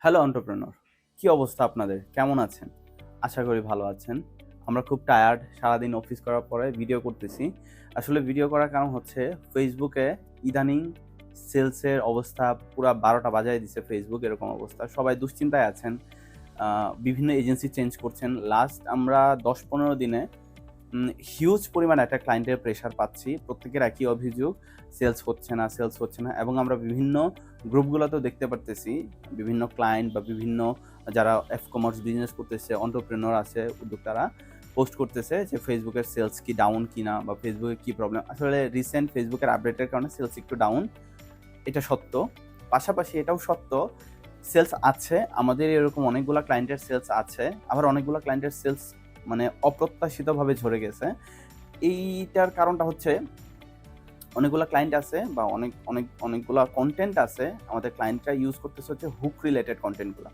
Hello entrepreneur, কি অবস্থা আপনাদের? কেমন আছেন? আশা করি ভালো আছেন। আমরা খুব টায়ার্ড, সারাদিন অফিস করার পরে ভিডিও করতেছি। আসলে ভিডিও করার কারণ হচ্ছে ফেসবুকে ইদানিং সেলসের অবস্থা পুরা ১২টা বাজায় দিছে ফেসবুক, এরকম অবস্থা। সবাই দুশ্চিন্তায় আছেন। বিভিন্ন এজেন্সি চেঞ্জ করছেন। লাস্ট আমরা ১০-১৫ দিনে হিউজ পরিমাণে একটা ক্লায়েন্টের প্রেশার পাচ্ছি। প্রত্যেকের একই অভিযোগ, সেলস হচ্ছে না এবং আমরা বিভিন্ন গ্রুপগুলোতেও দেখতে পারতেছি, বিভিন্ন ক্লায়েন্ট বা বিভিন্ন যারা কমার্স বিজনেস করতেছে, এন্টারপ্রেনিউর আছে, উদ্যোক্তারা পোস্ট করতেছে যে ফেসবুকের সেলস কি ডাউন কিনা বা ফেসবুকে কি প্রবলেম। আসলে রিসেন্ট ফেসবুকের আপডেটের কারণে সেলস একটু ডাউন, এটা সত্য। পাশাপাশি এটাও সত্য, সেলস আছে। আমাদের এরকম অনেকগুলা ক্লায়েন্টের সেলস আছে। আবার অনেকগুলা ক্লায়েন্টের সেলস মানে অপ্রত্যাশিতভাবে ঝরে গেছে। এইটার কারণটা হচ্ছে অনেকগুলা ক্লায়েন্ট আছে বা অনেকগুলা কনটেন্ট আছে। আমাদের ক্লায়েন্টরা ইউজ করতেছে হচ্ছে হুক রিলেটেড কনটেন্টগুলা।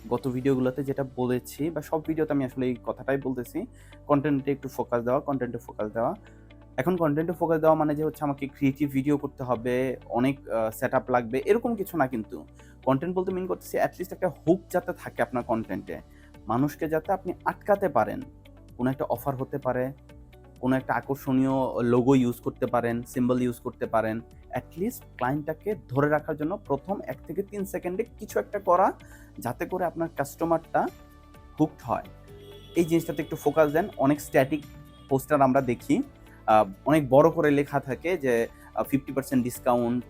গত ভিডিওগুলোতে যেটা বলেছি বা সব ভিডিওতে আমি আসলে এই কথাটাই বলতেছি, কনটেন্টে একটু ফোকাস দেওয়া, কনটেন্টে ফোকাস দেওয়া। এখন কনটেন্টে ফোকাস দেওয়া মানে যে হচ্ছে আমাকে ক্রিয়েটিভ ভিডিও করতে হবে, অনেক সেটআপ লাগবে, এরকম কিছু না কিন্তু। কনটেন্ট বলতে মিন করতেছি এটলিস্ট একটা হুক যাতে থাকে আপনার কনটেন্টে। মানুষকে যাতে আপনি আটকাতে পারেন। কোনো একটা অফার হতে পারে, কোনো একটা আকর্ষণীয় লোগো ইউজ করতে পারেন, সিম্বল ইউজ করতে পারেন। এটলিস্ট ক্লায়েন্টটাকে ধরে রাখার জন্য ১ম ১ থেকে ৩ সেকেন্ডে কিছু একটা করা, যাতে করে আপনার কাস্টমারটা হুকড হয়। এই জিনিসটাতে একটু ফোকাস দেন। অনেক স্ট্যাটিক পোস্টার আমরা দেখি। অনেক বড় করে লেখা থাকে যে 50% ডিসকাউন্ট।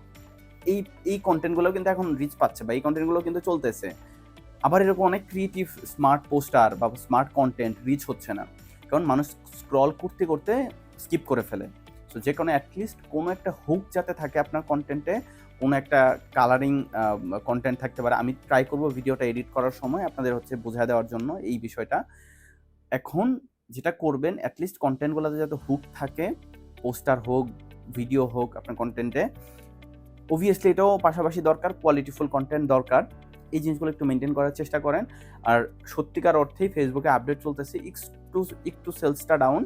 এই এই কনটেন্টগুলো কিন্তু এখন রিচ পাচ্ছে বা এই কনটেন্টগুলো কিন্তু চলতেছে। আবার এরকম অনেক ক্রিয়েটিভ স্মার্ট পোস্টার বা স্মার্ট কনটেন্ট রিচ হচ্ছে না। কারণ মানুষ স্ক্রল করতে, করতে স্কিপ করে ফেলে। সো যে কারণে এটলিস্ট কোনো একটা হুক যাতে থাকে আপনার কনটেন্টে, কোনো একটা কালারিং কনটেন্ট থাকতে পারে। আমি ট্রাই করব ভিডিওটা এডিট করার সময় আপনাদের হচ্ছে বুঝায় দেওয়ার জন্য এই বিষয়টা। এখন যেটা করবেন এটলিস্ট কনটেন্টগুলোতে যাতে হুক থাকে, পোস্টার হোক, ভিডিও হোক আপনার কনটেন্টে। অবভিয়াসলি এটাও পাশাপাশি দরকার, কোয়ালিটিফুল কনটেন্ট দরকার। এই জিনিসগুলো একটু মেইনটেইন করার চেষ্টা করেন। আর সত্যিকার অর্থেই ফেসবুকে আপডেট চলতেছে, একটু সেলসটা ডাউন।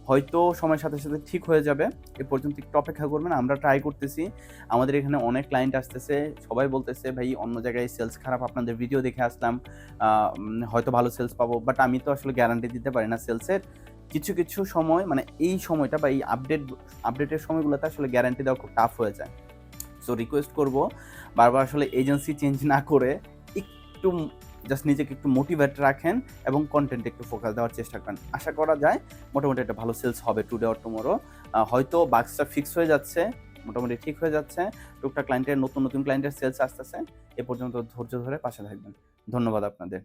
হয়তো সময়ের সাথে, সাথে ঠিক হয়ে যাবে। এ পর্যন্ত একটু অপেক্ষা করবেন। আমরা ট্রাই করতেছি। আমাদের এখানে অনেক ক্লায়েন্ট আসতেছে। সবাই বলতেছে, "ভাই অন্য জায়গায় সেলস খারাপ। আপনাদের ভিডিও দেখে আসলাম। হয়তো ভালো সেলস পাবো।" বাট আমি তো আসলে গ্যারান্টি দিতে পারি না সেলসের। কিছু, কিছু সময় মানে এই সময়টা বা এই আপডেটের সময়গুলোতে আসলে গ্যারান্টি দেওয়া খুব টাফ হয়ে যায়। সো রিকোয়েস্ট করব বারবার আসলে এজেন্সি চেঞ্জ না করে একটু জাস্ট নিজেকে একটু মোটিভেট রাখেন এবং কনটেন্টে একটু ফোকাস দেওয়ার চেষ্টা করেন। আশা করা যায় মোটামুটি একটা ভালো সেলস হবে টুডে অর টুমরো। হয়তো বাগসটা ফিক্স হয়ে যাচ্ছে, মোটামুটি ঠিক হয়ে যাচ্ছে। টুকটাক ক্লায়েন্টের নতুন ক্লায়েন্টের সেলস আসতেছে। এ পর্যন্ত ধৈর্য ধরে পাশে থাকবেন। ধন্যবাদ আপনাদের।